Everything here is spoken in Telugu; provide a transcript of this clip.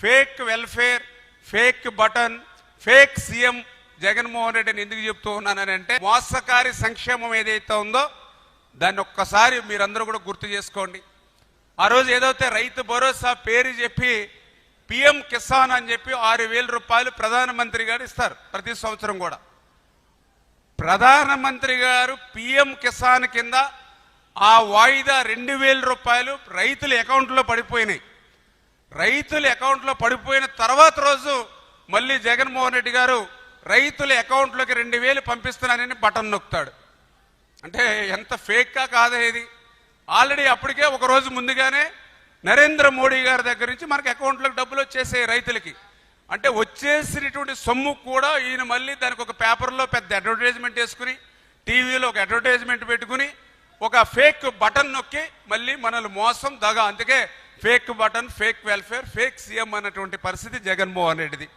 Fake welfare, fake button, fake CM Jaganmohan రెడ్డిని ఎందుకు చెప్తూ ఉన్నానంటే మోసకారి సంక్షేమం ఏదైతే ఉందో దాన్ని ఒక్కసారి మీరందరూ కూడా గుర్తు చేసుకోండి. ఆ రోజు ఏదైతే రైతు భరోసా పేరు చెప్పి పిఎం కిసాన్ అని చెప్పి 6,000 రూపాయలు ప్రధానమంత్రి గారు ఇస్తారు ప్రతి సంవత్సరం కూడా. ప్రధానమంత్రి గారు పిఎం కిసాన్ కింద ఆ వాయిదా 2,000 రూపాయలు రైతుల అకౌంట్లో పడిపోయినాయి. రైతుల అకౌంట్లో పడిపోయిన తర్వాత రోజు మళ్ళీ జగన్మోహన్ రెడ్డి గారు రైతుల అకౌంట్లోకి 2,000 పంపిస్తున్నానని బటన్ నొక్కుతాడు. అంటే ఎంత ఫేక్గా కాదా ఇది? ఆల్రెడీ అప్పటికే ఒక రోజు ముందుగానే నరేంద్ర మోడీ గారి దగ్గర నుంచి మనకి అకౌంట్లోకి డబ్బులు వచ్చేసాయి రైతులకి. అంటే వచ్చేసినటువంటి సొమ్ము కూడా ఈయన మళ్ళీ దానికి ఒక పేపర్లో పెద్ద అడ్వర్టైజ్మెంట్ వేసుకుని, టీవీలో ఒక అడ్వర్టైజ్మెంట్ పెట్టుకుని ఒక ఫేక్ బటన్ నొక్కి మళ్ళీ మనల్ని మోసం దగా. అందుకే fake button, fake welfare, fake CM అన్నటువంటి పరిస్థితి జగన్మోహన్ రెడ్డిది.